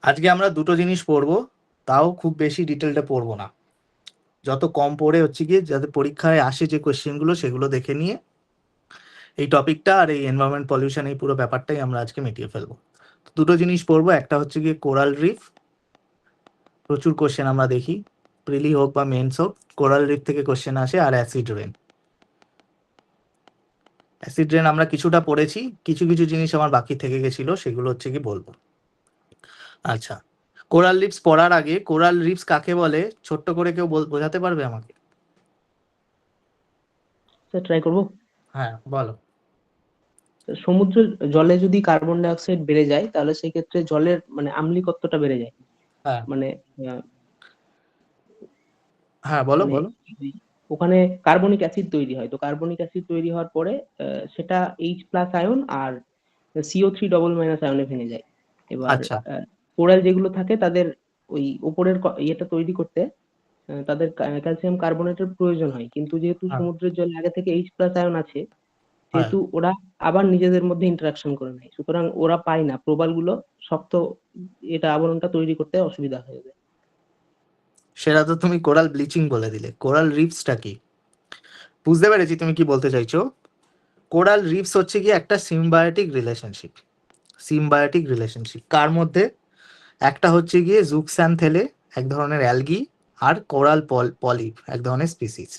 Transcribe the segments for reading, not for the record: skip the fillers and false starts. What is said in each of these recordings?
আজকে আমরা দুটো জিনিস পড়বো, তাও খুব বেশি ডিটেলটা পড়বো না। যত কম পড়ে হচ্ছে গিয়ে যাতে পরীক্ষায় আসে যে কোয়েশ্চেনগুলো সেগুলো দেখে নিয়ে এই টপিকটা আর এই এনভায়রনমেন্ট পলিউশন এই পুরো ব্যাপারটাই আমরা আজকে মিটিয়ে ফেলবো। তো দুটো জিনিস পড়বো, একটা হচ্ছে গিয়ে কোরাল রিফ। প্রচুর কোশ্চেন আমরা দেখি, প্রিলি হোক বা মেন্স হোক, কোরাল রিফ থেকে কোশ্চেন আসে। আর অ্যাসিড রেন। অ্যাসিড রেন আমরা কিছুটা পড়েছি, কিছু কিছু জিনিস আমার বাকি থেকে গেছিল, সেগুলো হচ্ছে কি বলবো। আচ্ছা, কোরাল রিফস পড়ার আগে কোরাল রিফস কাকে বলে ছোট্ট করে কেউ বোঝাতে পারবে আমাকে? স্যার ট্রাই করবো। হ্যাঁ, বলো। সমুদ্রের জলে যদি কার্বন ডাই অক্সাইড বেড়ে যায় তাহলে সেক্ষেত্রে জলের মানে আম্লীকত্বটা বেড়ে যায়। হ্যাঁ, মানে আহ, হ্যাঁ, বলো মানে বলো। ওখানে কার্বনিক অ্যাসিড তৈরি হয়, তো কার্বনিক অ্যাসিড তৈরি হওয়ার পরে সেটা H+ আয়ন আর CO3 ডবল মাইনাস আয়নে ভেঙে যায়। এবার আচ্ছা। কোরাল যেগুলো থাকে তাদের ওই উপরের ইয়েটা তৈরি করতে তাদের ক্যালসিয়াম কার্বনেটের প্রয়োজন হয়, কিন্তু যেহেতু হ্যাঁ, সমুদ্রের জলে আগে থেকে H+ আয়ন আছে, হ্যাঁ, যেহেতু ওরা আবার নিজেদের মধ্যে ইন্টারাকশন করে নেয়, সুতরাং ওরা পায় না প্রবালগুলো শক্ত, এটা আবরণটা তৈরি করতে অসুবিধা হয়ে যায়। সেটা তো তুমি কোরাল ব্লিচিং বলে দিলে। কোরাল রিফসটা কি? বুঝতে পেরেছি তুমি কি বলতে চাইছো। কোরাল রিফস হচ্ছে কি একটা সিম্বায়োটিক রিলেশনশিপ। সিম্বায়োটিক রিলেশনশিপ কার মধ্যে? একটা হচ্ছে গিয়ে জুক্স্যান্থেলে, এক ধরনের অ্যালগি, আর কোরাল পলিপ, এক ধরনের স্পিসিস।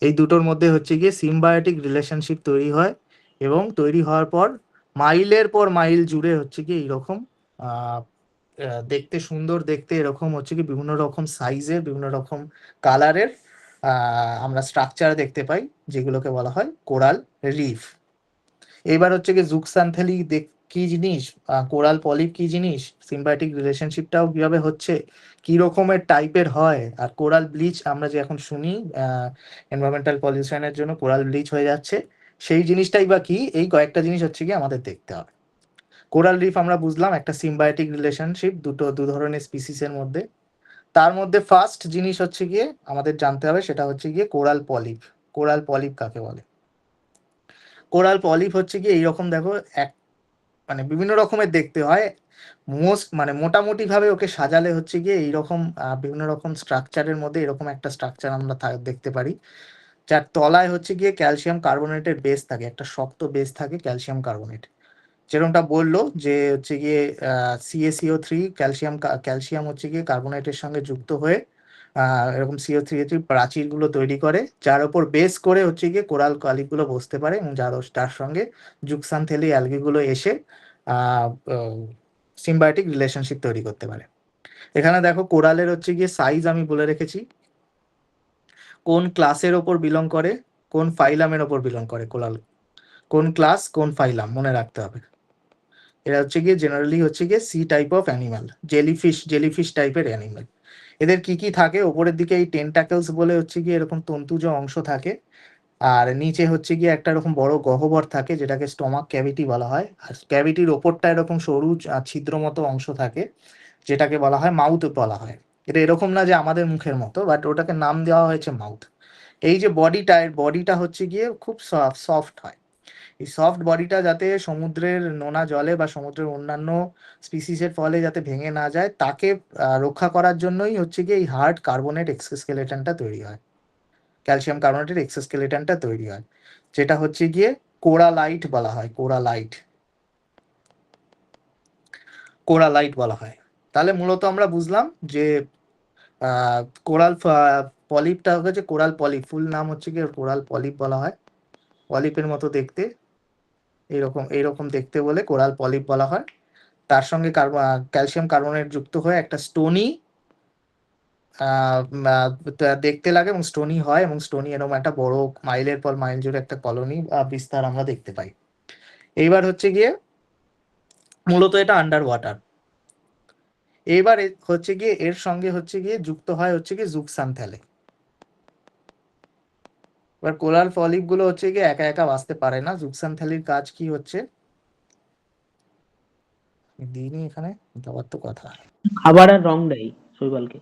এই দুটোর মধ্যে হচ্ছে গিয়ে সিম্বায়োটিক রিলেশনশিপ তৈরি হয়, এবং তৈরি হওয়ার পর মাইলের পর মাইল জুড়ে হচ্ছে কি এইরকম আহ, দেখতে সুন্দর, দেখতে এরকম হচ্ছে কি বিভিন্ন রকম সাইজের, বিভিন্ন রকম কালারের আমরা স্ট্রাকচার দেখতে পাই, যেগুলোকে বলা হয় কোরাল রিফ। এবার হচ্ছে কি জুক্সান্থেলি কি জিনিস, কোরাল পলিপ কি জিনিস, সিম্বায়োটিক রিলেশনশিপটাও কিভাবে হচ্ছে, কি রকমের টাইপের হয়, আর কোরাল ব্লিচ আমরা যে এখন শুনি এনভায়রনমেন্টাল পলিউশনের জন্য কোরাল ব্লিচ হয়ে যাচ্ছে, সেই জিনিসটাই বা কি, এই কয়েকটা জিনিস হচ্ছে কি আমাদের দেখতে হবে। কোরাল রিফ আমরা বুঝলাম একটা সিম্বায়োটিক রিলেশনশিপ দু ধরনের স্পিসিসের মধ্যে। তার মধ্যে ফার্স্ট জিনিস হচ্ছে গিয়ে আমাদের জানতে হবে, সেটা হচ্ছে গিয়ে কোরাল পলিপ। কোরাল পলিপ কাকে বলে? কোরাল পলিপ হচ্ছে গিয়ে এইরকম দেখো, এক মানে বিভিন্ন রকমের দেখতে হয়। মানে মোটামুটি ভাবে ওকে সাজালে হচ্ছে গিয়ে এইরকম বিভিন্ন রকম স্ট্রাকচারের মধ্যে এরকম একটা স্ট্রাকচার আমরা দেখতে পারি, যার তলায় হচ্ছে গিয়ে ক্যালসিয়াম কার্বনেটের বেস থাকে, একটা শক্ত বেস থাকে ক্যালসিয়াম কার্বনেট। যেরকমটা বললো যে হচ্ছে গিয়ে CaCO3, ক্যালসিয়াম ক্যালসিয়াম হচ্ছে গিয়ে কার্বনেটের সঙ্গে যুক্ত হয়ে এরকম CO3 প্রাচীরগুলো তৈরি করে, যার উপর বেস করে হচ্ছে গিয়ে কোরাল কালিগুলো বসতে পারে, এবং তার সঙ্গে জুক্সানথেলি অ্যালগিগুলো এসে সিম্বায়োটিক রিলেশনশিপ তৈরি করতে পারে। এখানে দেখো কোরালের হচ্ছে গিয়ে সাইজ আমি বলে রেখেছি, কোন ক্লাসের ওপর বিলং করে, কোন ফাইলামের ওপর বিলং করে কোরাল, কোন ক্লাস কোন ফাইলাম মনে রাখতে হবে। এরা হচ্ছে গিয়ে জেনারেলি হচ্ছে গিয়ে sea type of animal, jellyfish টাইপের অ্যানিমাল। এদের কি কি থাকে ওপরের দিকে, এই টেন্টাকেলস বলে হচ্ছে গিয়ে এরকম তন্তুজ অংশ থাকে, আর নিচে হচ্ছে গিয়ে একটা এরকম বড় গহ্বর থাকে যেটাকে স্টমাক ক্যাভিটি বলা হয়, আর ক্যাভিটির ওপরটা এরকম সরু ছিদ্র মতো অংশ থাকে যেটাকে বলা হয় মাউথ বলা হয়। এটা এরকম না যে আমাদের মুখের মতো, বাট ওটাকে নাম দেওয়া হয়েছে মাউথ। এই যে বডিটা, এর বডিটা হচ্ছে গিয়ে খুব সফট হয়। এই সফট বডিটা যাতে সমুদ্রের নোনা জলে বা সমুদ্রের অন্যান্য স্পিসিসের ফলে যাতে ভেঙে না যায়, তাকে রক্ষা করার জন্যই হচ্ছে গিয়ে এই হার্ড কার্বনেট এক্সোস্কেলেটনটা তৈরি হয়, ক্যালসিয়াম কার্বনেটের এক্সোস্কেলেটনটা তৈরি হয়, যেটা হচ্ছে গিয়ে কোরালাইট বলা হয়। কোরালাইট বলা হয়। তাহলে মূলত আমরা বুঝলাম যে আহ কোরাল পলিপটা হচ্ছে কোরাল পলিপ, ফুল নাম হচ্ছে গিয়ে কোরাল পলিপ বলা হয়। পলিপের মতো দেখতে, এইরকম এইরকম দেখতে বলে কোরাল পলিপ বলা হয়। তার সঙ্গে ক্যালসিয়াম কার্বনেট যুক্ত হয়ে একটা স্টোনি দেখতে লাগে, এবং স্টোনি হয়, এবং স্টোনি এরকম একটা বড় মাইলের পর মাইল জুড়ে একটা কলোনি বিস্তার আমরা দেখতে পাই। এইবার হচ্ছে গিয়ে মূলত এটা আন্ডার ওয়াটার। এইবার হচ্ছে গিয়ে এর সঙ্গে হচ্ছে গিয়ে যুক্ত হয় হচ্ছে গিয়ে জুকসানথ্যালে। এবার কোরাল পলিপ গুলো হচ্ছে গিয়ে একা একা বাঁচতে পারে না, জুকসানথ্যালির কাজ কি হচ্ছে, দিনই এখানে দেওয়ার তো কথা। খাবার আর রং দেয় শৈবালকে।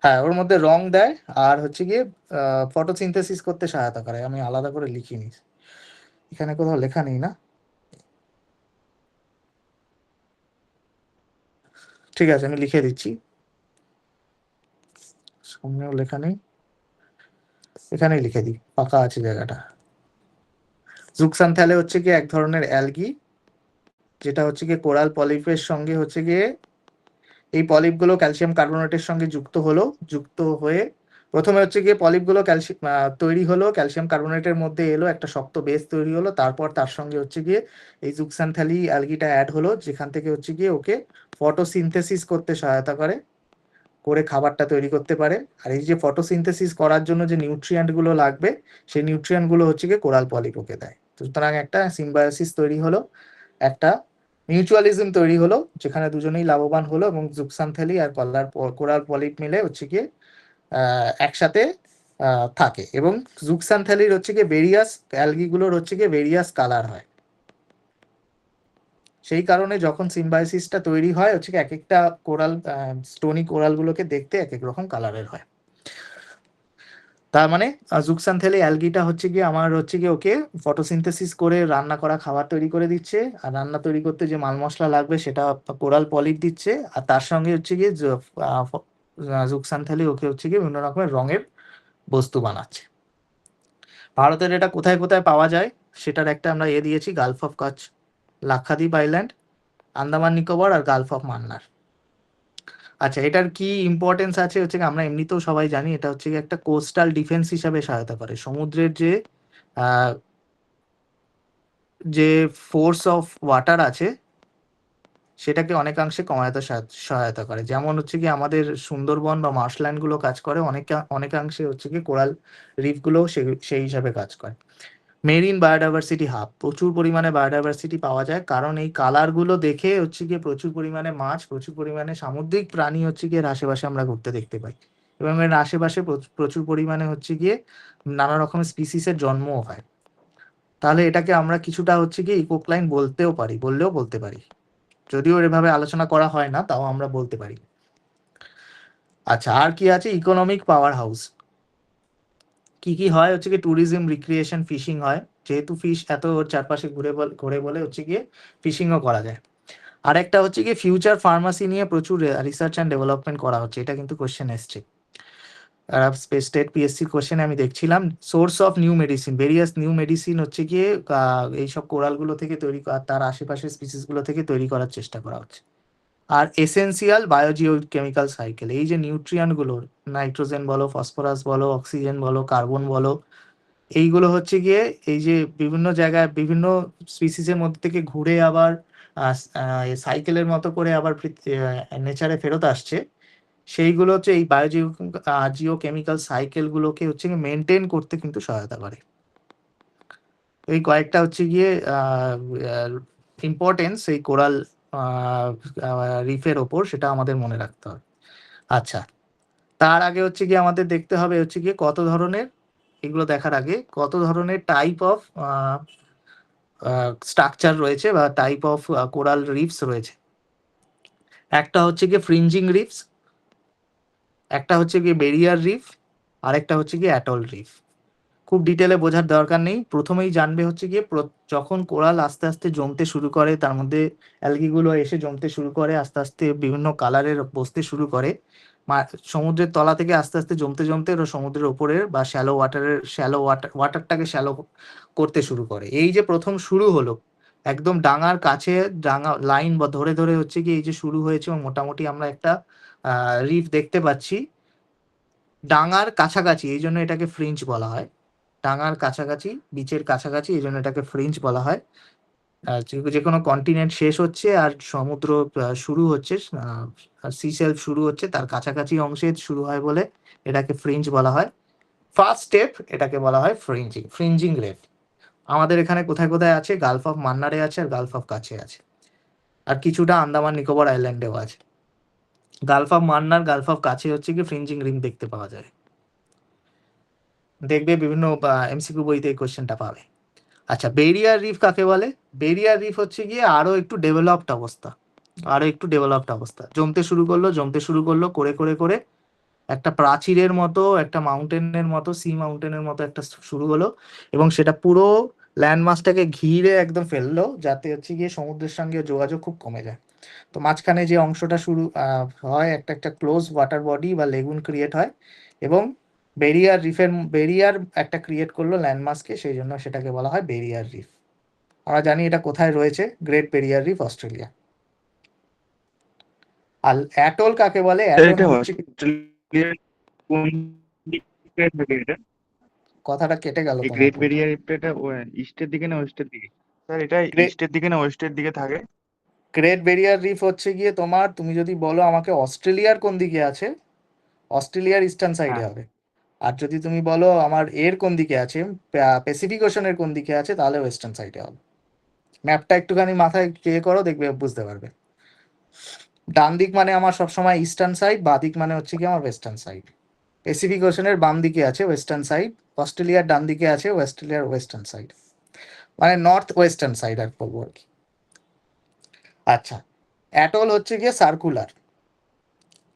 হ্যাঁ, ওর মধ্যে রং দেয়, আর হচ্ছে গিয়ে ফটোসিনথেসিস করতে সহায়তা করে। আমি আলাদা করে লিখিনি, এখানে কোথাও লেখা নেই না। ঠিক আছে, আমি লিখে দিচ্ছি, সামনেও লেখা নেই, এখানেই লিখে দিই, ফাঁকা আছে জায়গাটা। জুক্সান্থ্যালে হচ্ছে কি এক ধরনের অ্যালগি, যেটা হচ্ছে গিয়ে কোরাল পলিপের সঙ্গে হচ্ছে গিয়ে, এই পলিপগুলো ক্যালসিয়াম কার্বনেটের সঙ্গে যুক্ত হয়ে প্রথমে হচ্ছে গিয়ে পলিপগুলো ক্যালসিয়াম তৈরি হলো, ক্যালসিয়াম কার্বনেটের মধ্যে এলো, একটা শক্ত বেস তৈরি হলো, তারপর তার সঙ্গে হচ্ছে গিয়ে এই জুক্সান্থ্যালি অ্যালগিটা অ্যাড হলো, যেখান থেকে হচ্ছে গিয়ে ওকে ফটোসিনথেসিস করতে সহায়তা করে খাবারটা তৈরি করতে পারে। আর এই যে ফটোসিনথেসিস করার জন্য যে নিউট্রিয়েন্ট গুলো লাগবে, সেই নিউট্রিয়েন্ট গুলো হচ্ছে গিয়ে কোরাল পলিপ ওকে দেয়। সুতরাং একটা সিম্বায়োসিস তৈরি হলো, একটা মিউচুয়ালিজম তৈরি হলো, যেখানে দুজনেই লাভবান হলো, এবং জুক্সান্থ্যালি আর কোরাল পলিপ মিলে হচ্ছে গিয়ে একসাথে থাকে। এবং জুক্সান্থ্যালির হচ্ছে গিয়ে ভেরিয়াস অ্যালগিগুলোর হচ্ছে গিয়ে ভেরিয়াস কালার হয়। সেই কারণে যখন সিম্বায়োসিসটা তৈরি হয় হচ্ছে এক একটা কোরাল, স্টোনি কোরাল গুলোকে দেখতে এক এক রকম কালারের হয়। তার মানে জুক্সান্থ্যালি অ্যালগিটা হচ্ছে গিয়ে আমার হচ্ছে গিয়ে ওকে ফটোসিনথেসিস করে রান্না করা খাবার তৈরি করে দিচ্ছে, আর রান্না তৈরি করতে যে মাল মশলা লাগবে সেটা কোরাল পলিপ দিচ্ছে, আর তার সঙ্গে হচ্ছে গিয়ে জুক্সান্থ্যালি ওকে হচ্ছে গিয়ে বিভিন্ন রকমের রঙের বস্তু বানাচ্ছে। ভারতের এটা কোথায় কোথায় পাওয়া যায় সেটার একটা আমরা দিয়েছি, gulf of Kutch, Lakshadweep island, Andaman Nicobar আর গালফ অফ মান্নার। আচ্ছা, এটার কি ইম্পর্টেন্স আছে হচ্ছে কি, আমরা এমনিতেও সবাই জানি এটা হচ্ছে কি একটা কোস্টাল ডিফেন্স হিসাবে সহায়তা করে। সমুদ্রের আহ, যে ফোর্স অফ ওয়াটার আছে সেটাকে অনেকাংশে কমাতে সহায়তা করে। যেমন হচ্ছে কি আমাদের সুন্দরবন বা মার্শল্যান্ড গুলো কাজ করে, অনেকাংশে হচ্ছে কি কোরাল রিফ গুলো সেই হিসাবে কাজ করে। মেরিন বায়োডাইভার্সিটি হাব, প্রচুর পরিমাণে বায়োডাইভার্সিটি পাওয়া যায়, কারণ এই কালার গুলো দেখে হচ্ছে গিয়ে প্রচুর পরিমাণে মাছ, প্রচুর পরিমাণে সামুদ্রিক প্রাণী হচ্ছে গিয়ে এর আশেপাশে আমরা ঘুরতে দেখতে পাই, এবং এর আশেপাশে প্রচুর পরিমাণে হচ্ছে গিয়ে নানা রকমের স্পিসিসের জন্মও হয়। তাহলে এটাকে আমরা কিছুটা হচ্ছে গিয়ে ইকোক্লাইন বললেও বলতে পারি, যদিও এভাবে আলোচনা করা হয় না, তাও আমরা বলতে পারি। আচ্ছা, আর কি আছে? Economic power house. কি কি হয় হচ্ছে কি, ট্যুরিজম, রিক্রিয়েশন, ফিশিং হয়, যেহেতু ফিশ এত ওর চারপাশে ঘুরে বলে হচ্ছে গিয়ে ফিশিংও করা যায়। আর একটা হচ্ছে গিয়ে ফিউচার ফার্মাসি নিয়ে প্রচুর রিসার্চ অ্যান্ড ডেভেলপমেন্ট করা হচ্ছে, এটা কিন্তু কোশ্চেন এসছে স্টেট পিএসসি কোশ্চেনে আমি দেখছিলাম। Source of new medicine, various new medicine হচ্ছে গিয়ে এইসব কোরালগুলো থেকে তৈরি করা, তার আশেপাশের স্পিসিস গুলো থেকে তৈরি করার চেষ্টা করা হচ্ছে। আর এসেন্সিয়াল বায়োজিও কেমিক্যাল সাইকেল, এই যে নিউট্রিয়েন্ট গুলো, নাইট্রোজেন বলো, ফসফরাস বলো, অক্সিজেন বলো, কার্বন বলো, এইগুলো হচ্ছে গিয়ে এই যে বিভিন্ন জায়গায় বিভিন্ন স্পিসিসের মধ্যে থেকে ঘুরে আবার সাইকেলের মতো করে আবার নেচারে ফেরত আসছে, সেইগুলো হচ্ছে এই জিও কেমিক্যাল সাইকেল গুলোকে হচ্ছে মেনটেন করতে কিন্তু সহায়তা করে। এই কয়েকটা হচ্ছে গিয়ে ইম্পর্টেন্স এই কোরাল রিফের ওপর, সেটা আমাদের মনে রাখতে হবে। আচ্ছা, তার আগে হচ্ছে গিয়ে আমাদের দেখতে হবে হচ্ছে গিয়ে কত ধরনের, এগুলো দেখার আগে কত ধরনের টাইপ অফ স্ট্রাকচার রয়েছে বা টাইপ অফ কোরাল রিফস রয়েছে। একটা হচ্ছে গিয়ে ফ্রিঞ্জিং রিফস, একটা হচ্ছে গিয়ে বেরিয়ার রিফ, আর একটা হচ্ছে গিয়ে অ্যাটল রিফ। খুব ডিটেলে বোঝার দরকার নেই, প্রথমেই জানবে হচ্ছে গিয়ে যখন কোরাল আস্তে আস্তে জমতে শুরু করে, তার মধ্যে অ্যালগিগুলো এসে জমতে শুরু করে, আস্তে আস্তে বিভিন্ন কালারের বসতে শুরু করে, সমুদ্রের তলা থেকে আস্তে আস্তে জমতে জমতে ওরা সমুদ্রের উপরের বা ওয়াটারটাকে শ্যালো করতে শুরু করে। এই যে প্রথম শুরু হলো একদম ডাঙার কাছে, ডাঙা লাইন বা ধরে ধরে হচ্ছে কি এই যে শুরু হয়েছে, এবং মোটামুটি আমরা একটা রিফ দেখতে পাচ্ছি ডাঙার কাছাকাছি, এই জন্য এটাকে ফ্রিঞ্জ বলা হয়। ডাঙার কাছাকাছি, বিচের কাছাকাছি, এই জন্য এটাকে ফ্রিঞ্জ বলা হয়। যে কোনো কন্টিনেন্ট শেষ হচ্ছে আর সমুদ্র শুরু হচ্ছে, সি শেলফ শুরু হচ্ছে, তার কাছাকাছি অংশে শুরু হয় বলে এটাকে ফ্রিঞ্জ বলা হয়। ফার্স্ট স্টেপ এটাকে বলা হয় ফ্রিঞ্জিং রেফ। আমাদের এখানে কোথায় কোথায় আছে? গালফ অফ মান্নারে আছে, আর গালফ অফ কাছে আছে, আর কিছুটা আন্দামান নিকোবর আইল্যান্ডেও আছে। Gulf of Mannar, Gulf of কাছে হচ্ছে কি ফ্রিঞ্জিং রিং দেখতে পাওয়া যায়, দেখবে বিভিন্ন এমসিকিউ বইতে এই কোশ্চেনটা পাবে। আচ্ছা, বেরিয়ার রিফ কাকে বলে? বেরিয়ার রিফ হচ্ছে গিয়ে আরো একটু ডেভেলপড অবস্থা, জমতে শুরু করলো করে করে করে একটা প্রাচীরের মতো, একটা মাউন্টেনের মতো, সি মাউন্টেনের মতো একটা শুরু হলো, এবং সেটা পুরো ল্যান্ডমাসটাকে ঘিরে একদম ফেললো, যাতে হচ্ছে গিয়ে সমুদ্রের সঙ্গে যোগাযোগ খুব কমে যায়। তো মাঝখানে যে অংশটা শুরু হয় একটা একটা ক্লোজ ওয়াটার বডি বা লেগুন ক্রিয়েট হয়, এবং বেরিয়ার একটা ক্রিয়েট করলো ল্যান্ডমাসকে, সেই জন্য সেটাকে বলা হয় বেরিয়ার রিফ। আমরা জানি এটা কোথায় রয়েছে, গ্রেট বেরিয়ার রিফ, অস্ট্রেলিয়া। আর অ্যাটল কাকে বলে? অ্যাটল এটা হচ্ছে, অস্ট্রেলিয়ার কোন দিকে থাকে এটা? কথাটা কেটে গেল এই তোমার গ্রেট বলতে। ব্যারিয়ার রিফটা এটা ইস্টের দিকে না ওয়েস্টের দিকে? স্যার এটা ইস্টের দিকে না ওয়েস্টের দিকে থাকে? গ্রেট বেরিয়ার রিফ হচ্ছে গিয়ে তোমার, তুমি যদি বলো আমাকে অস্ট্রেলিয়ার কোন দিকে আছে, অস্ট্রেলিয়ার ইস্টার্ন সাইডে হ্যাঁ। হবে। আর যদি তুমি বলো আমার এর কোন দিকে আছে, প্যাসিফিক ওশনের কোন দিকে আছে, তাহলে ওয়েস্টার্ন সাইডে হবে। ম্যাপটা একটুখানি মাথায় করো, দেখবে বুঝতে পারবে। ডান দিক মানে আমার সবসময় ইস্টার্ন সাইড, বাঁ দিক মানে হচ্ছে কি আমার ওয়েস্টার্ন সাইড। প্যাসিফিক ওশনের বাম দিকে আছে ওয়েস্টার্ন সাইড, অস্ট্রেলিয়ার ডান দিকে আছে অস্ট্রেলিয়ার ওয়েস্টার্ন সাইড, মানে নর্থ ওয়েস্টার্ন সাইড আর বলবো আর কি। আচ্ছা, অ্যাটল হচ্ছে গিয়ে সার্কুলার।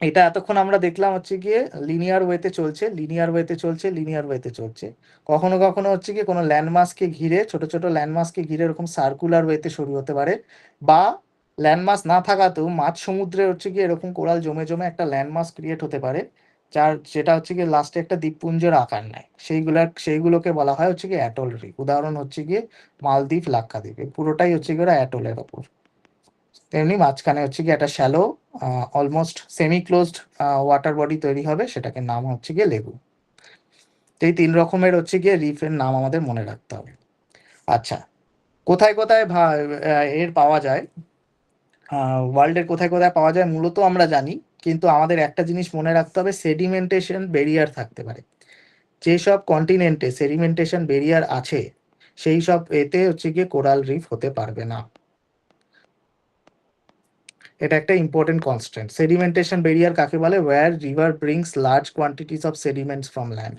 এটা এতক্ষণ আমরা দেখলাম হচ্ছে গিয়ে লিনিয়ার ওয়েতে চলছে, লিনিয়ার ওয়েতে চলছে, লিনিয়ার ওয়েতে চলছে। কখনো কখনো হচ্ছে গিয়ে কোনো ল্যান্ডমাসকে ঘিরে, ছোট ছোট ল্যান্ডমাসকে ঘিরে এরকম সার্কুলার ওয়েতে শুরু হতে পারে, বা ল্যান্ডমাস না থাকাতেও মাঝ সমুদ্রে হচ্ছে গিয়ে এরকম কোরাল জমে জমে একটা ল্যান্ডমাস ক্রিয়েট হতে পারে, যেটা হচ্ছে গিয়ে লাস্টে একটা দ্বীপপুঞ্জের আকার নেয়। সেইগুলোকে বলা হয় হচ্ছে গিয়ে অ্যাটল রিফ। উদাহরণ হচ্ছে গিয়ে মালদ্বীপ, লাক্ষাদ্বীপ, পুরোটাই হচ্ছে গিয়ে অ্যাটলের ওপর। তেমনি মাঝখানে হচ্ছে কি একটা shallow almost semi closed water body তৈরি হবে, সেটাকে নাম হচ্ছে গিয়ে লেগু। এই 3 রকমের হচ্ছে গিয়ে রিফের নাম আমাদের মনে রাখতে হবে। আচ্ছা, কোথায় কোথায় এর পাওয়া যায়, ওয়ার্ল্ডের কোথায় কোথায় পাওয়া যায় মূলত আমরা জানি, কিন্তু আমাদের একটা জিনিস মনে রাখতে হবে, সেডিমেন্টেশন বেরিয়ার থাকতে পারে। যেসব কন্টিনেন্টে সেডিমেন্টেশন বেরিয়ার আছে, সেই সব এতে হচ্ছে গিয়ে কোরাল রিফ হতে পারবে না। এটা একটা ইম্পর্টেন্ট কনস্ট্যান্ট। সেডিমেন্টেশন বেরিয়ার কাকে বলে? Where river brings large quantities of sediments from land,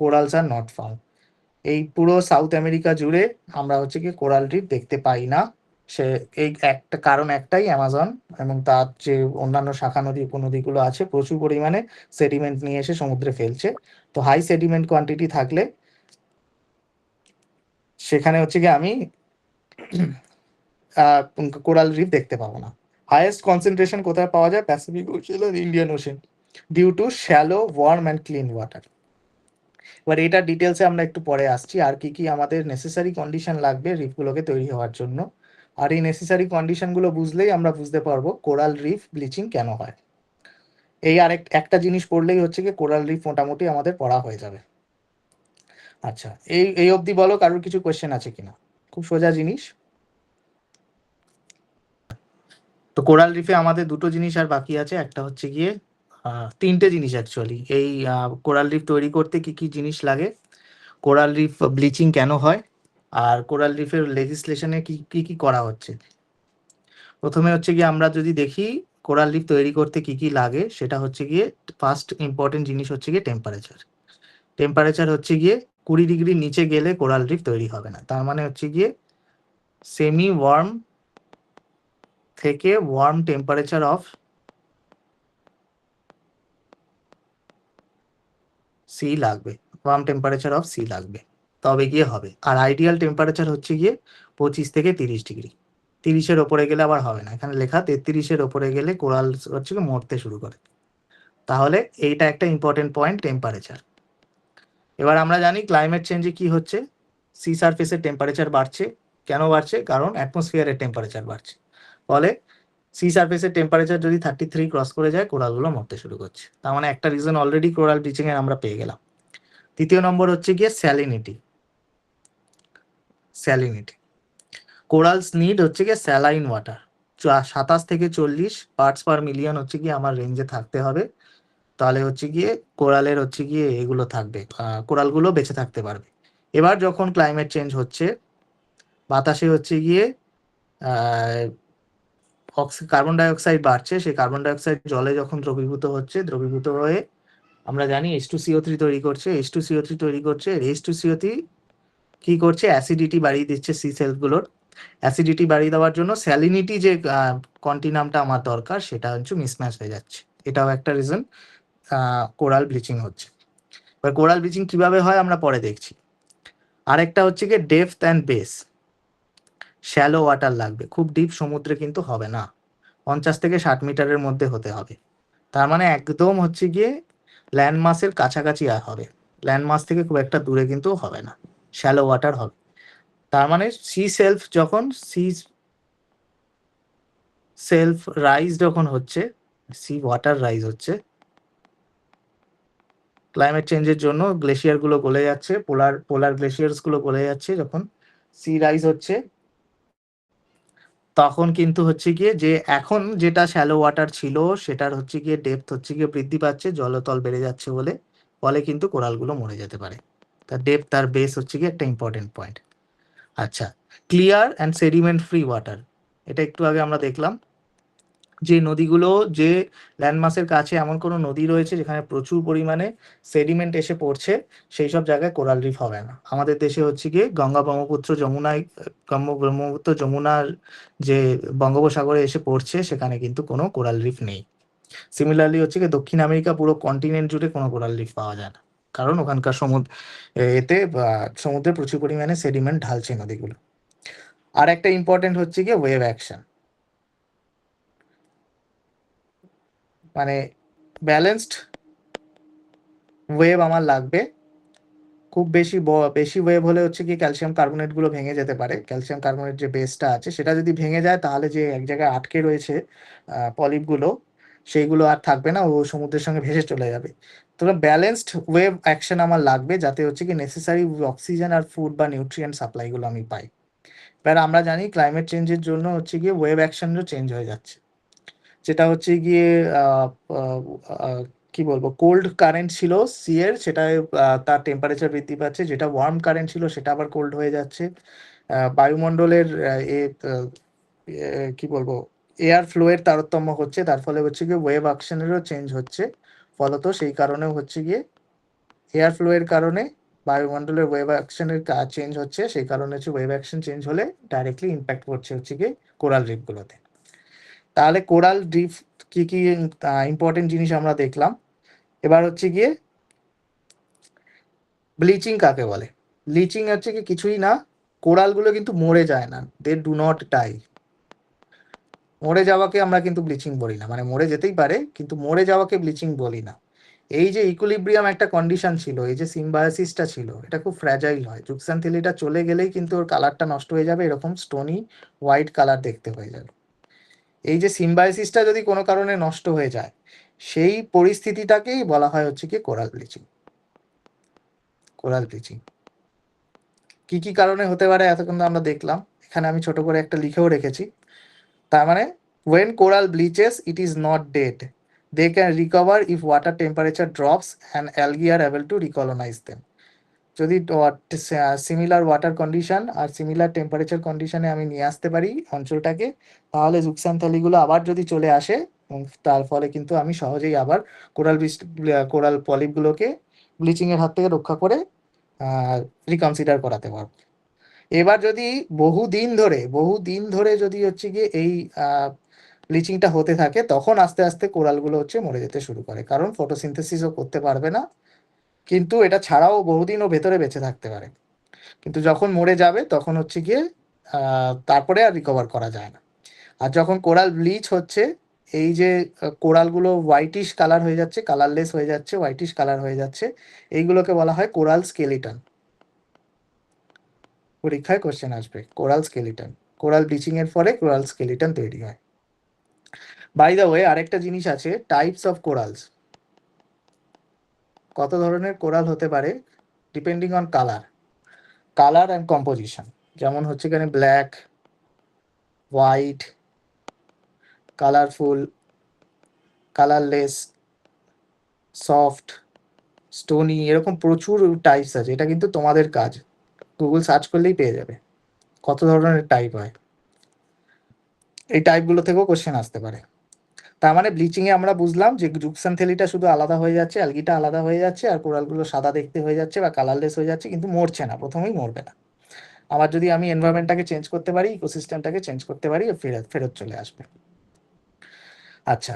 corals are not found. এই পুরো সাউথ আমেরিকা জুড়ে আমরা হচ্ছে কি কোরাল রিফ দেখতে পাই না। সে এই একটা কারণ একটাই, অ্যামাজন এবং তার যে অন্যান্য শাখা নদী উপনদীগুলো আছে প্রচুর পরিমাণে সেডিমেন্ট নিয়ে এসে সমুদ্রে ফেলছে। তো হাই সেডিমেন্ট কোয়ান্টিটি থাকলে সেখানে হচ্ছে কি আমি কোরাল রিফ দেখতে পাবো না। হাইয়েস্ট কনসেন্ট্রেশন কোথায় পাওয়া যায়? প্যাসিফিক ওশেন আর Indian ocean, due to shallow warm and clean water. এবার এটা ডিটেলসে আমরা একটু পরে আসছি, আর কি কি আমাদের নেসেসারি কন্ডিশন লাগবে রিফগুলোকে তৈরি হওয়ার জন্য। আর এই নেসেসারি কন্ডিশনগুলো বুঝলেই আমরা বুঝতে পারবো কোরাল রিফ ব্লিচিং কেন হয়। এই একটা জিনিস পড়লেই হচ্ছে কি কোরাল রিফ মোটামুটি আমাদের পড়া হয়ে যাবে। আচ্ছা, এই অবধি বলো কারোর কিছু কোয়েশ্চেন আছে কিনা? খুব সোজা জিনিস। তো কোরাল রিফে আমাদের দুটো জিনিস আর বাকি আছে, একটা হচ্ছে গিয়ে তিনটে জিনিস অ্যাকচুয়ালি। এই কোরাল রিফ তৈরি করতে কি কি জিনিস লাগে, কোরাল রিফ ব্লিচিং কেন হয়, আর কোরাল রিফের লেজিসলেশনে কি কি কি করা হচ্ছে। প্রথমে হচ্ছে গিয়ে আমরা যদি দেখি কোরাল রিফ তৈরি করতে কি কি লাগে, সেটা হচ্ছে গিয়ে ফার্স্ট ইম্পর্টেন্ট জিনিস হচ্ছে গিয়ে টেম্পারেচার। টেম্পারেচার হচ্ছে গিয়ে 20 ডিগ্রির নিচে গেলে কোরাল রিফ তৈরি হবে না। তার মানে হচ্ছে গিয়ে সেমি ওয়ার্ম থেকে ওয়ার্ম টেম্পারেচার অফ সি লাগবে, ওয়ার্ম টেম্পারেচার অফ সি লাগবে, তবে গিয়ে হবে। আর আইডিয়াল টেম্পারেচার হচ্ছে গিয়ে 25 থেকে 30 ডিগ্রি। 30-এর ওপরে গেলে আবার হবে না, এখানে লেখা 33-এর ওপরে গেলে কোরাল হচ্ছে গিয়ে মরতে শুরু করে। তাহলে এইটা একটা ইম্পর্টেন্ট পয়েন্ট, টেম্পারেচার। এবার আমরা জানি ক্লাইমেট চেঞ্জে কি হচ্ছে, সি সারফেসের টেম্পারেচার বাড়ছে। কেন বাড়ছে? কারণ অ্যাটমসফিয়ারের টেম্পারেচার বাড়ছে। ফলে সি সারফেসের টেম্পারেচার যদি 33 ক্রস করে যায়, কোরালগুলো মরতে শুরু করছে। তার মানে একটা রিজন অলরেডি কোরাল ব্লিচিং এর আমরা পেয়ে গেলাম। তৃতীয় নম্বর হচ্ছে গিয়ে স্যালিনিটি। স্যালিনিটি, কোরালস নিড হচ্ছে গিয়ে স্যালাইন ওয়াটার। 27 থেকে 40 পার্টস পার মিলিয়ন হচ্ছে গিয়ে আমার রেঞ্জে থাকতে হবে, তাহলে হচ্ছে গিয়ে কোরালের হচ্ছে গিয়ে এগুলো থাকবে, কোরালগুলো বেঁচে থাকতে পারবে। এবার যখন ক্লাইমেট চেঞ্জ হচ্ছে, বাতাসে হচ্ছে গিয়ে কার্বন ডাই অক্সাইড বাড়ছে, সেই কার্বন ডাই অক্সাইড জলে যখন দ্রবীভূত হচ্ছে, দ্রবীভূত হয়ে আমরা জানি H2CO3 তৈরি করছে। H2CO3 তৈরি করছে, H2CO3 কি করছে? অ্যাসিডিটি বাড়িয়ে দিচ্ছে সি সেলগুলোর। অ্যাসিডিটি বাড়িয়ে দেওয়ার জন্য স্যালিনিটি যে কন্টিনামটা আমার দরকার, সেটা হচ্ছে মিসম্যাচ হয়ে যাচ্ছে। এটাও একটা রিজন কোরাল ব্লিচিং হচ্ছে। এবার কোরাল ব্লিচিং কিভাবে হয় আমরা পরে দেখছি। আরেকটা হচ্ছে গিয়ে depth and base. Shallow water লাগবে, খুব ডিপ সমুদ্রে কিন্তু হবে না। 50 থেকে 60 মিটারের মধ্যে হতে হবে। তার মানে একদম হচ্ছে গিয়ে ল্যান্ড মাসের কাছাকাছি হবে, ল্যান্ড মাস থেকে খুব একটা দূরে কিন্তু হবে না, শ্যালো ওয়াটার হবে। তার মানে সি সেলফ যখন সি সেলফ রাইজ যখন হচ্ছে, সি ওয়াটার রাইজ হচ্ছে, ক্লাইমেট চেঞ্জের জন্য গ্লেশিয়ার গুলো গলে যাচ্ছে, পোলার গ্লেশিয়ার্স গুলো গলে যাচ্ছে, যখন সি রাইজ হচ্ছে তখন কিন্তু হচ্ছে গিয়ে যে এখন যেটা শ্যালো ওয়াটার ছিল সেটার হচ্ছে গিয়ে ডেপথ হচ্ছে গিয়ে বৃদ্ধি পাচ্ছে, জলতল বেড়ে যাচ্ছে বলে, ফলে কিন্তু কোরালগুলো মরে যেতে পারে। তার ডেপথ আর বেস হচ্ছে গিয়ে একটা ইম্পর্টেন্ট পয়েন্ট। আচ্ছা, clear and sediment free water, এটা একটু আগে আমরা দেখলাম যে নদীগুলো, যে ল্যান্ডমাসের কাছে এমন কোনো নদী রয়েছে যেখানে প্রচুর পরিমাণে সেডিমেন্ট এসে পড়ছে, সেই সব জায়গায় কোরাল রিফ হবে না। আমাদের দেশে হচ্ছে গিয়ে গঙ্গা ব্রহ্মপুত্র যমুনায়, ব্রহ্মপুত্র যমুনার যে বঙ্গোপসাগরে এসে পড়ছে সেখানে কিন্তু কোনো কোরাল রিফ নেই। সিমিলারলি হচ্ছে গিয়ে দক্ষিণ আমেরিকা পুরো কন্টিনেন্ট জুড়ে কোনো কোরাল রিফ পাওয়া যায় না, কারণ ওখানকার সমুদ্রে প্রচুর পরিমাণে সেডিমেন্ট ঢালছে নদীগুলো। আর একটা ইম্পর্টেন্ট হচ্ছে গিয়ে ওয়েভ অ্যাকশন, মানে ব্যালেন্সড ওয়েভ আমার লাগবে। খুব বেশি ওয়েভ হলে হচ্ছে কি ক্যালসিয়াম কার্বনেট গুলো ভেঙে যেতে পারে, ক্যালসিয়াম কার্বনেট যে বেসটা আছে সেটা যদি ভেঙে যায় তাহলে যে এক জায়গায় আটকে রয়েছে পলিপগুলো, সেইগুলো আর থাকবে না, ও সমুদ্রের সঙ্গে ভেসে চলে যাবে। তো ব্যালেন্সড ওয়েভ অ্যাকশন আমার লাগবে, যাতে হচ্ছে কি নেসেসারি অক্সিজেন আর ফুড বা নিউট্রিয়েন্ট সাপ্লাই গুলো আমি পাই। এবার আমরা জানি ক্লাইমেট চেঞ্জের জন্য হচ্ছে গিয়ে ওয়েভ অ্যাকশনও চেঞ্জ হয়ে যাচ্ছে, যেটা হচ্ছে গিয়ে আহ, আহ, আহ, কি বলবো, কোল্ড কারেন্ট ছিল সি এর, সেটা তার টেম্পারেচার বৃদ্ধি পাচ্ছে, যেটা ওয়ার্ম কারেন্ট ছিল সেটা আবার কোল্ড হয়ে যাচ্ছে। বায়ুমণ্ডলের কি বলবো, এয়ার ফ্লো এর তারতম্য হচ্ছে, তার ফলে হচ্ছে গিয়ে ওয়েভ অ্যাকশনেরও চেঞ্জ হচ্ছে। ফলত সেই কারণেও হচ্ছে গিয়ে এয়ার ফ্লো এর কারণে বায়ুমণ্ডলের ওয়েভ অ্যাকশনের চেঞ্জ হচ্ছে, সেই কারণে হচ্ছে ওয়েভ অ্যাকশন চেঞ্জ হলে ডাইরেক্টলি ইম্প্যাক্ট করছে হচ্ছে গিয়ে কোরাল রিফগুলোতে। তাহলে কোরাল রিফ কি কি ইম্পর্টেন্ট জিনিস আমরা দেখলাম। এবার হচ্ছে গিয়ে ব্লিচিং কাকে বলে। ব্লিচিং হচ্ছে কি কিছুই না, কোরালগুলো কিন্তু মরে যায় না, দে ডু নট ডাই। মরে যাওয়াকে আমরা কিন্তু ব্লিচিং বলি না, মানে মরে যেতেই পারে কিন্তু মরে যাওয়াকে ব্লিচিং বলি না। এই যে ইকুইলিব্রিয়াম একটা কন্ডিশন ছিল, এই যে সিম্বায়োসিসটা ছিল, এটা খুব ফ্র্যাজাইল হয়। জুক্সানথেলিটা চলে গেলেই কিন্তু ওর কালারটা নষ্ট হয়ে যাবে, এরকম স্টোনি হোয়াইট কালার দেখতে হয়ে যাবে। এই যে সিম্বায়োসিসটা যদি কোনো কারণে নষ্ট হয়ে যায়, সেই পরিস্থিতিটাকেই বলা হয় হচ্ছে কি কোরাল ব্লিচিং। কোরাল ব্লিচিং কি কি কারণে হতে পারে এতক্ষণ আমরা দেখলাম, এখানে আমি ছোট করে একটা লিখেও রেখেছি। তার মানে when coral bleaches it is not dead, they can recover if water temperature drops and algae are able to recolonize them. যদি similar water condition are similar temperature কন্ডিশনে আমি নিয়ে আসতে পারি অঞ্চলটাকে, তাহলে জুক্সানথ্যালিগুলো আবার যদি চলে আসে, তার ফলে কিন্তু আমি সহজেই আবার কোরাল পলিপগুলোকে ব্লিচিং এর হাত থেকে রক্ষা করে রিকনসিডার করাতে পারবো। এবার যদি বহুদিন ধরে যদি হচ্ছে গিয়ে এই ব্লিচিংটা হতে থাকে, তখন আস্তে আস্তে কোরালগুলো হচ্ছে মরে যেতে শুরু করে, কারণ ফটোসিনথেসিসও করতে পারবে না। কিন্তু এটা ছাড়াও বহুদিন ও ভেতরে বেঁচে থাকতে পারে, কিন্তু যখন মরে যাবে তখন হচ্ছে গিয়ে তারপরে আর রিকভার করা যায় না। আর যখন কোরাল ব্লিচ হচ্ছে, এই যে কোরালগুলো হোয়াইটিশ কালার হয়ে যাচ্ছে, কালারলেস হয়ে যাচ্ছে, হোয়াইটিশ কালার হয়ে যাচ্ছে, এইগুলোকে বলা হয় কোরাল স্কেলিটন। পরীক্ষায় কোশ্চেন আসবে কোরাল স্কেলিটন, কোরাল ব্লিচিং এর ফলে কোরাল স্কেলিটন তৈরি হয়। বাই দ্য ওয়ে, আরেকটা জিনিস আছে, টাইপস অফ কোরালস। কত ধরনের কোরাল হতে পারে depending on colour and composition. যেমন হচ্ছে এখানে black, white, colourful, colourless, soft, stony, এরকম প্রচুর টাইপস আছে। এটা কিন্তু তোমাদের কাজ, গুগল সার্চ করলেই পেয়ে যাবে কত ধরনের টাইপ হয়। এই টাইপগুলো থেকেও কোশ্চেন আসতে পারে। তার মানে ব্লিচিং এ আমরা বুঝলাম যে জুক্সানথেলিটা শুধু আলাদা হয়ে যাচ্ছে, অ্যালগিটা আলাদা হয়ে যাচ্ছে, আর কোরালগুলো সাদা দেখতে হয়ে যাচ্ছে বা কালারলেস হয়ে যাচ্ছে, কিন্তু মরছে না, প্রথমেই মরবে না। আবার যদি আমি এনভায়রনমেন্টটাকে চেঞ্জ করতে পারি, ইকোসিস্টেমটাকে চেঞ্জ করতে পারি, ফেরত চলে আসবে। আচ্ছা,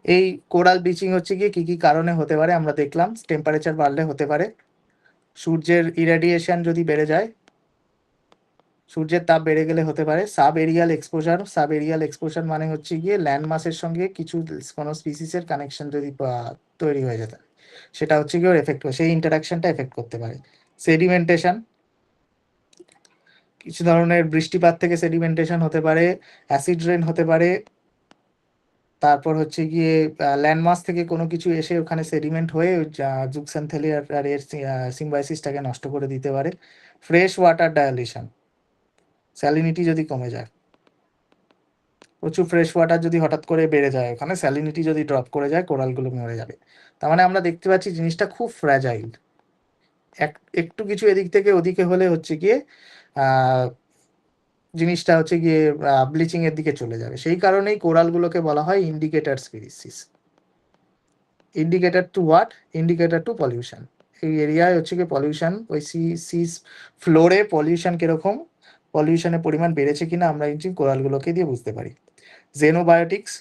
এই কোরাল ব্লিচিং হচ্ছে গিয়ে কি কি কারণে হতে পারে আমরা দেখলাম। টেম্পারেচার বাড়লে হতে পারে, সূর্যের ইরেডিয়েশন যদি বেড়ে যায়, সূর্যের তাপ বেড়ে গেলে হতে পারে sub aerial exposure. Sub aerial exposure মানে হচ্ছে গিয়ে ল্যান্ড মাসের সঙ্গে কিছু কোনো স্পিসিসের কানেকশন যদি তৈরি হয়ে যেতে, সেটা হচ্ছে গিয়ে ওর এফেক্ট করে, সেই ইন্টারাকশনটা এফেক্ট করতে পারে। সেডিমেন্টেশন, কিছু ধরনের বৃষ্টিপাত থেকে সেডিমেন্টেশন হতে পারে, অ্যাসিড রেন হতে পারে, তারপর হচ্ছে গিয়ে ল্যান্ডমাস থেকে কোনো কিছু এসে ওখানে সেডিমেন্ট হয়ে জুক্সানথেলি আর এর সিম্বায়োসিসটাকে নষ্ট করে দিতে পারে। ফ্রেশ ওয়াটার ডায়ালিশন, স্যালিনিটি যদি কমে যায়, প্রচুর ফ্রেশ ওয়াটার যদি হঠাৎ করে বেড়ে যায়, ওখানে স্যালিনিটি যদি ড্রপ করে যায়, কোরালগুলো মরে যাবে। তার মানে আমরা দেখতে পাচ্ছি জিনিসটা খুব ফ্র্যাজাইল। একটু কিছু এদিক থেকে ওদিকে হলে হচ্ছে গিয়ে জিনিসটা হচ্ছে গিয়ে ব্লিচিং এর দিকে চলে যাবে। সেই কারণেই কোরালগুলোকে বলা হয় indicator species. Indicator to what? Indicator to pollution. এই এরিয়ায় হচ্ছে গিয়ে পলিউশন, ওই সি ফ্লোরে পলিউশন কিরকম, পলিউশনের পরিমাণ বেড়েছে কিনা আমরা এই কোরালগুলোকে দিয়ে বুঝতে পারি। জেনোবায়োটিক্স,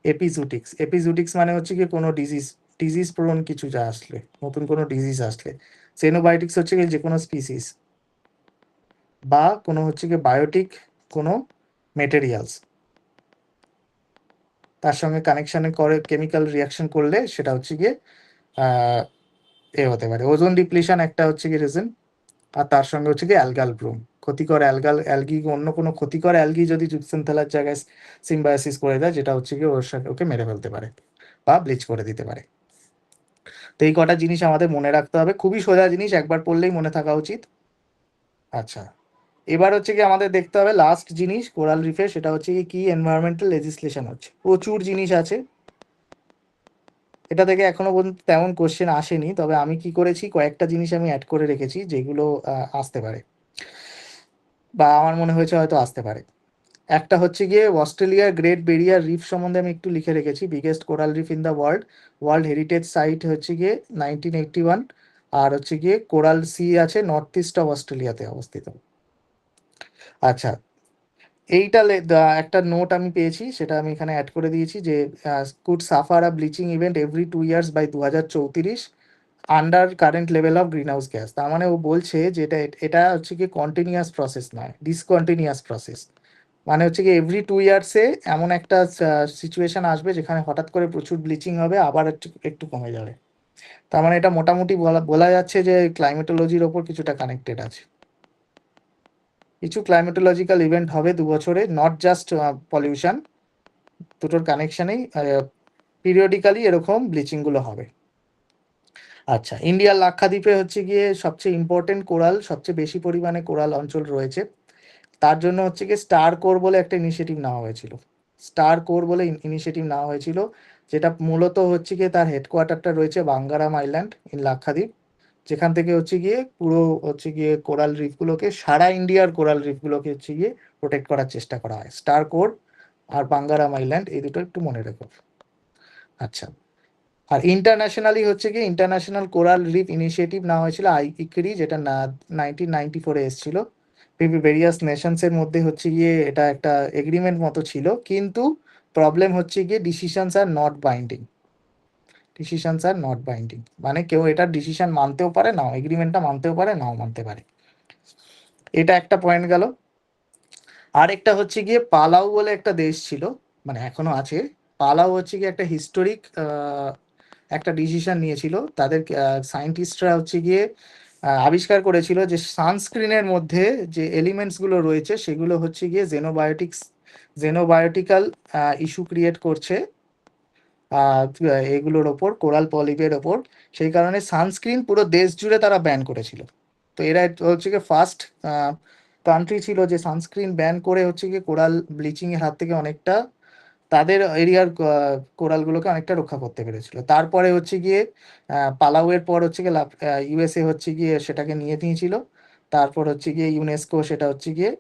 এপিজুটিক্স। এপিজুটিক্স মানে হচ্ছে গিয়ে কোনো ডিজিজ প্রোন কিছু যা আসলে, নতুন কোনো ডিজিজ আসলে। জেনোবায়োটিক্স হচ্ছে গিয়ে যে কোনো স্পিসিস বা কোনো হচ্ছে গিয়ে বায়োটিক কোনো মেটেরিয়ালস তার সঙ্গে কানেকশানে করে কেমিক্যাল রিয়াকশন করলে সেটা হচ্ছে গিয়ে এ হতে পারে। ওজোন ডিপ্লিশন একটা হচ্ছে গিয়ে রিজন, আর তার সঙ্গে হচ্ছে গিয়ে অ্যালগাল ব্লুম, ক্ষতিকর অ্যালগি, অন্য কোনো ক্ষতিকর অ্যালগি যদি জুক্সেনথেলার জায়গায় সিম্বায়োসিস করে দেয়, যেটা হচ্ছে গিয়ে ওর সাথে ওকে মেরে ফেলতে পারে বা ব্লিচ করে দিতে পারে। তো এই কটা জিনিস আমাদের মনে রাখতে হবে, খুবই সোজা জিনিস, একবার পড়লেই মনে থাকা উচিত। আচ্ছা, এবার হচ্ছে কি আমাদের দেখতে হবে লাস্ট জিনিস কোরাল রিফে, সেটা হচ্ছে কি এনভায়রনমেন্টাল লেজিসলেশন হচ্ছে। প্রচুর জিনিস আছে, এটা থেকে এখনো পর্যন্ত তেমন কোশ্চেন আসেনি, তবে আমি কি করেছি কয়েকটা জিনিস আমি অ্যাড করে রেখেছি যেগুলো আসতে পারে বা আমার মনে হয়েছে হয়তো আসতে পারে। একটা হচ্ছে গিয়ে অস্ট্রেলিয়ার গ্রেট বেরিয়ার রিফ সম্বন্ধে আমি একটু লিখে রেখেছি। Biggest coral reef in the world, world heritage site হচ্ছে গিয়ে 1981, আর হচ্ছে গিয়ে কোরাল সি আছে নর্থ ইস্ট অফ অস্ট্রেলিয়াতে অবস্থিত। আচ্ছা, এইটা একটা নোট আমি পেয়েছি, সেটা আমি এখানে অ্যাড করে দিয়েছি যে could suffer a bleaching event every 2 years by 2034 under current level of greenhouse gas. তার মানে ও বলছে যে এটা হচ্ছে কি কন্টিনিউয়াস প্রসেস নয়, ডিসকন্টিনিউয়াস প্রসেস। মানে হচ্ছে কি এভরি 2 ইয়ার্সে এমন একটা সিচুয়েশন আসবে যেখানে হঠাৎ করে প্রচুর ব্লিচিং হবে, আবার একটু একটু কমে যাবে। তার মানে এটা মোটামুটি বলা যাচ্ছে যে ক্লাইমেটোলজির ওপর কিছুটা কানেক্টেড আছে। কিছু ক্লাইমেটোলজিক্যাল ইভেন্ট হবে 2 বছরে, নট জাস্ট পলিউশন, দুটোর কানেকশনেই পিরিয়ডিক্যালি এরকম ব্লিচিংগুলো হবে। আচ্ছা, ইন্ডিয়ার লাক্ষাদ্বীপে হচ্ছে গিয়ে সবচেয়ে ইম্পর্টেন্ট কোরাল, সবচেয়ে বেশি পরিমাণে কোরাল অঞ্চল রয়েছে। তার জন্য হচ্ছে গিয়ে স্টার কোর বলে একটা ইনিশিয়েটিভ নেওয়া হয়েছিল। স্টার কোর বলে ইনিশিয়েটিভ নেওয়া হয়েছিল, যেটা মূলত হচ্ছে গিয়ে তার হেডকোয়ার্টারটা রয়েছে বাঙ্গারাম আইল্যান্ড ইন লাক্ষাদ্বীপ, যেখান থেকে হচ্ছে গিয়ে পুরো হচ্ছে গিয়ে কোরাল রিফগুলোকে, সারা ইন্ডিয়ার কোরাল রিফগুলোকে হচ্ছে গিয়ে প্রোটেক্ট করার চেষ্টা করা হয়। স্টার কোর আর বাঙ্গারাম আইল্যান্ড, এই দুটো একটু মনে রেখো। আচ্ছা, আর ইন্টারন্যাশনালি হচ্ছে গিয়ে ইন্টারন্যাশনাল কোরাল রিফ ইনিশিয়েটিভ নেওয়া হয়েছিল আইকিকরি, যেটা 1994 এসেছিল। ভেরিয়াস নেশনসের মধ্যে হচ্ছে গিয়ে এটা একটা এগ্রিমেন্ট মতো ছিল, কিন্তু প্রবলেম হচ্ছে গিয়ে decisions are not binding. Decisions are not binding মানে কেউ এটা ডিসিশন মানতেও পারে, নাও এগ্রিমেন্টটা মানতেও পারে, নাও মানতে পারে। এটা একটা পয়েন্ট গেল। আরেকটা হচ্ছে গিয়ে পালাউ বলে একটা দেশ ছিল, মানে এখনো আছে। পালাউ হচ্ছে গিয়ে একটা হিস্টোরিক একটা ডিসিশন নিয়েছিল। তাদের সায়েন্টিস্টরা হচ্ছে গিয়ে আবিষ্কার করেছিল যে সানস্ক্রিনের মধ্যে যে এলিমেন্টসগুলো রয়েছে সেগুলো হচ্ছে গিয়ে জেনোবায়োটিক্যাল ইস্যু ক্রিয়েট করছে এগুলোর ওপর, কোরাল পলিপের ওপর। সেই কারণে সানস্ক্রিন পুরো দেশ জুড়ে তারা ব্যান করেছিল। তো এরা হচ্ছে গিয়ে ফার্স্ট কান্ট্রি ছিল যে সানস্ক্রিন ব্যান করে হচ্ছে গিয়ে কোরাল ব্লিচিং এর হাত থেকে অনেকটা তাদের এরিয়ার কোরালগুলোকে অনেকটা রক্ষা করতে পেরেছিল। তারপরে হচ্ছে গিয়ে পালাউয়ের পর হচ্ছে গিয়ে ইউএসএ হচ্ছে গিয়ে সেটাকে নিয়ে নিয়েছিল। তারপর হচ্ছে গিয়ে ইউনেস্কো সেটা হচ্ছে গিয়ে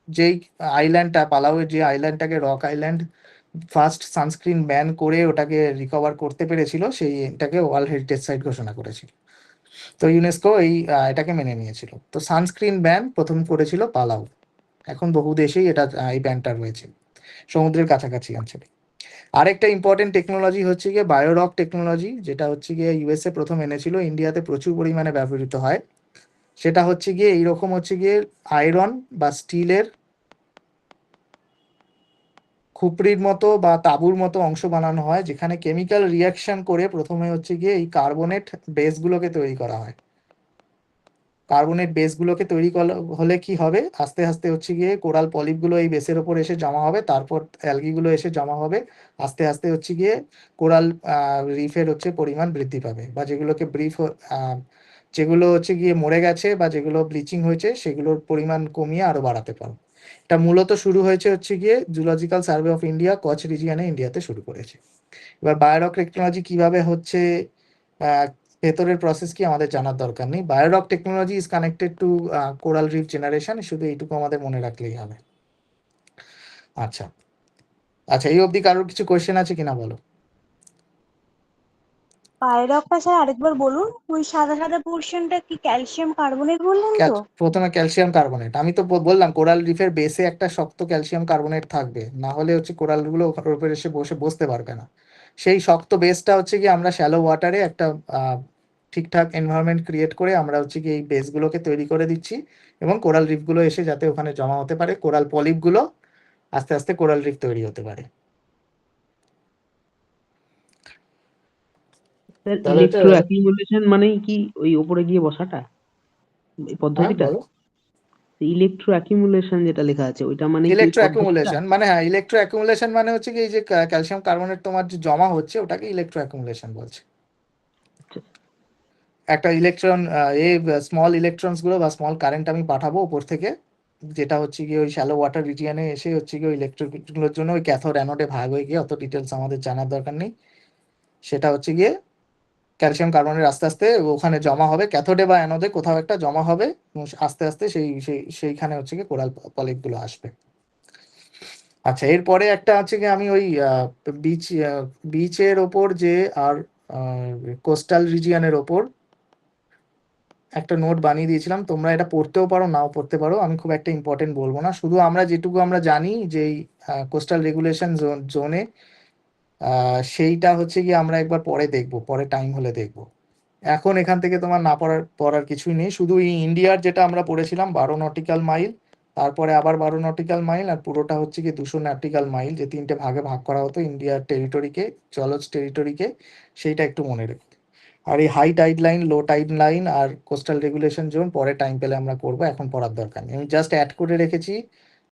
যেই আইল্যান্ডটা, পালাউয়ের যে আইল্যান্ডটাকে rock island first sunscreen ban করে ওটাকে রিকভার করতে পেরেছিল, সেইটাকে ওয়ার্ল্ড হেরিটেজ সাইট ঘোষণা করেছিল। তো ইউনেস্কো এটাকে মেনে নিয়েছিল। তো সানস্ক্রিন ব্যান প্রথম করেছিল পালাউ, এখন বহু দেশেই এটা এই ব্যানটা রয়েছে সমুদ্রের কাছাকাছি অঞ্চলে। আরেকটা ইম্পর্টেন্ট টেকনোলজি হচ্ছে গিয়ে বায়োরক টেকনোলজি, যেটা হচ্ছে গিয়ে ইউএসএ প্রথম এনেছিল, ইন্ডিয়াতে প্রচুর পরিমাণে ব্যবহৃত হয়। সেটা হচ্ছে গিয়ে এইরকম হচ্ছে গিয়ে আয়রন বা স্টিলের খুপড়ির মতো বা তাঁবুর মতো অংশ বানানো হয়, যেখানে কেমিক্যাল রিয়াকশন করে প্রথমে হচ্ছে গিয়ে এই কার্বনেট বেসগুলোকে তৈরি করা হয়। কার্বনেট বেসগুলোকে তৈরি হলে কি হবে, আস্তে আস্তে হচ্ছে গিয়ে কোরাল পলিপগুলো এই বেসের ওপর এসে জমা হবে, তারপর অ্যালগিগুলো এসে জমা হবে, আস্তে আস্তে হচ্ছে গিয়ে কোরাল রিফের হচ্ছে পরিমাণ বৃদ্ধি পাবে, বা যেগুলোকে যেগুলো হচ্ছে গিয়ে মরে গেছে বা যেগুলো ব্লিচিং হয়েছে সেগুলোর পরিমাণ কমিয়ে আরো বাড়াতে পারো। এটা মূলত শুরু হয়েছে হচ্ছে গিয়ে জুলজিক্যাল সার্ভে অফ ইন্ডিয়া কচ রিজিয়নে ইন্ডিয়াতে শুরু করেছে। এবার বায়োরক টেকনোলজি কিভাবে হচ্ছে, আহ, ভেতরের প্রসেস কি আমাদের জানার দরকার নেই। Biorock technology is connected to coral reef generation, শুধু এইটুকু আমাদের মনে রাখলেই হবে। আচ্ছা আচ্ছা, এই অবধি কারোর কিছু কোয়েশ্চেন আছে কিনা বলো। পায়রকটা স্যার আরেকবার বলুন, ওই সাদা সাদা পোর্শনটা কি ক্যালসিয়াম কার্বনেট বললেন তো? প্রথমে ক্যালসিয়াম কার্বনেট, আমি তো বললাম কোরাল রিফের বেসে একটা শক্ত ক্যালসিয়াম কার্বনেট থাকবে, না হলে হচ্ছে কোরাল গুলো ওর উপরে এসে বসতে পারবে না। সেই শক্ত বেসটা হচ্ছে কি আমরা শ্যালো ওয়াটারে একটা ঠিকঠাক এনভায়রনমেন্ট ক্রিয়েট করে আমরা হচ্ছে কি এই বেসগুলোকে তৈরি করে দিচ্ছি, এবং কোরাল রিফগুলো এসে যাতে ওখানে জমা হতে পারে, কোরাল পলিপগুলো আস্তে আস্তে কোরাল রিফ তৈরি হতে পারে। স্যার তাহলে এটা, ইলেকট্রো অ্যাকিউমুলেশন মানেই কি ওই ওপরে গিয়ে বসাটা, এই হ্যাঁ পদ্ধতিটা? বলো। ইলেকট্রো অ্যাকিউমুলেশন যেটা লেখা আছে ওইটা মানে কি ওই ইলেকট্রো পদ্ধতিটা? অ্যাকুমুলেশন মানে, হ্যাঁ ইলেকট্রো অ্যাকুমুলেশন মানে হচ্ছে কি এই যে ক্যালসিয়াম কার্বনেট তোমার যে জমা হচ্ছে ওটাকে ইলেকট্রো অ্যাকুমুলেশন বলছে। আচ্ছা, একটা ইলেকট্রন, এই স্মল ইলেকট্রনস গুলো বা স্মল কারেন্ট আমি পাঠাবো উপর থেকে, যেটা হচ্ছে গিয়ে ওই শ্যালো ওয়াটার রিজিয়নে এসে হচ্ছে গিয়ে ওই ইলেকট্রন গুলোর জন্য ওই ক্যাথোড অ্যানোডে ভাগ হয়ে গিয়ে, অত ডিটেলস আমাদের জানার দরকার নেই, সেটা হচ্ছে গিয়ে ক্যালসিয়াম কার্বনেট আস্তে আস্তে ওখানে জমা হবে, ক্যাথোডে বা অ্যানোডে কোথাও একটা জমা হবে, এবং আস্তে আস্তে সেইখানে হচ্ছে গিয়ে কোরাল পলিপ গুলো আসবে। আচ্ছা, এরপরে একটা আছে কি আমি ওই বিচ বিচের ওপর যে আর কোস্টাল রিজিয়নের ওপর একটা নোট বানিয়ে দিয়েছিলাম, তোমরা এটা পড়তেও পারো নাও পড়তে পারো, আমি খুব একটা ইম্পর্টেন্ট বলবো না, শুধু আমরা যেটুকু আমরা জানি যে কোস্টাল রেগুলেশন জোনে সেইটা হচ্ছে কি আমরা একবার পরে দেখবো, পরে টাইম হলে দেখবো। এখন এখান থেকে তোমার না পড়ার কিছুই নেই, শুধু এই ইন্ডিয়ার যেটা আমরা পড়েছিলাম 12 নটিক্যাল মাইল, তারপরে আবার 12 নটিক্যাল মাইল, আর পুরোটা হচ্ছে কি 200 নটিক্যাল মাইল, যে তিনটে ভাগে ভাগ করা হতো ইন্ডিয়ার টেরিটরিকে, জলজ টেরিটরিকে, সেইটা একটু মনে রেখো। আর এই high tide line, low tide line আর কোস্টাল রেগুলেশন জোন পরে টাইম পেলে আমরা করবো, এখন পড়ার দরকার নেই, আমি জাস্ট অ্যাড করে রেখেছি